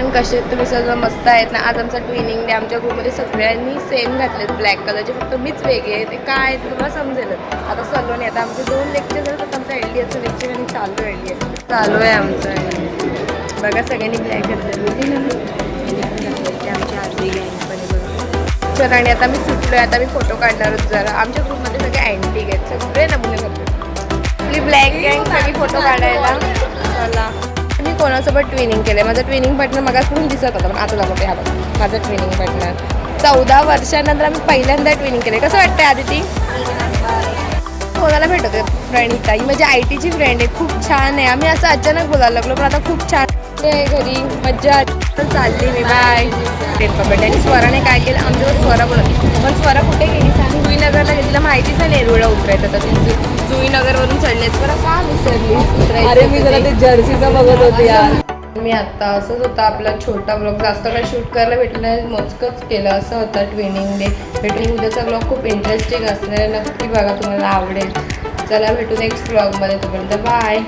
Everyone, कसे आहेत तुम्ही? सगळं मस्त आहेत ना. आज आमचा ट्विनिंग डे. आमच्या ग्रुपमध्ये सगळ्यांनी सेम घातलेत ब्लॅक कलरचे, फक्त मीच वेगळे आहे. ते काय ते तुम्हाला समजेल. आता सलोनी, आता आमचे 2 लेक्चर झालं तर आमचं LDSचं लेक्चर आणि चालू आहे आमचं. बघा सगळ्यांनी ब्लॅक घातलेलं आमची आरती सर. आणि आता मी सुटलो आहे. आता मी फोटो काढणारच. जरा आमच्या ग्रुपमध्ये सगळे अँटिक आहेत, सगळे नमुने घातले. आपली ब्लॅक गँग सगळी फोटो काढायला. चला, मी कोणासोबत ट्विनिंग केलं. माझं ट्विनिंग पार्टनर मगासपासून दिसत होता, पण आता दाखवते. हा बघा माझं ट्विनिंग पार्टनर. 14 वर्षानंतर आम्ही पहिल्यांदा ट्विनिंग केले. कसं वाटतंय आदिती? कोणाला भेटत आहे फ्रेंड? ताई माझी ITची फ्रेंड आहे, खूप छान आहे. आम्ही असं अचानक बोलायला लागलो, पण आता खूप छान आहे. घरी मज्जा चालली मी. बाय. पकडले. आणि स्वराने काय केलं, आमच्यावर स्वरा बोलत, पण स्वरा कुठे गेली सांग? जुईनगरला गेली. तिला माहितीच आहे नेरूळला उतरायचं, तर ती जुईनगरवरून चढले. स्वरा का विसरली? अरे मी जरा ते जर्सीचं बघत होते यार. मी आत्ता असंच होता आपला छोटा ब्लॉग, जास्त काही शूट करायला भेटलं नाही, मोजकंच केलं. असं होता ट्विनिंग डे. भेटून उद्याचा ब्लॉग खूप इंटरेस्टिंग असणार आहे, नक्की बघा, तुम्हाला आवडेल. चला भेटू नेक्स्ट ब्लॉगमध्ये. तोपर्यंत बाय.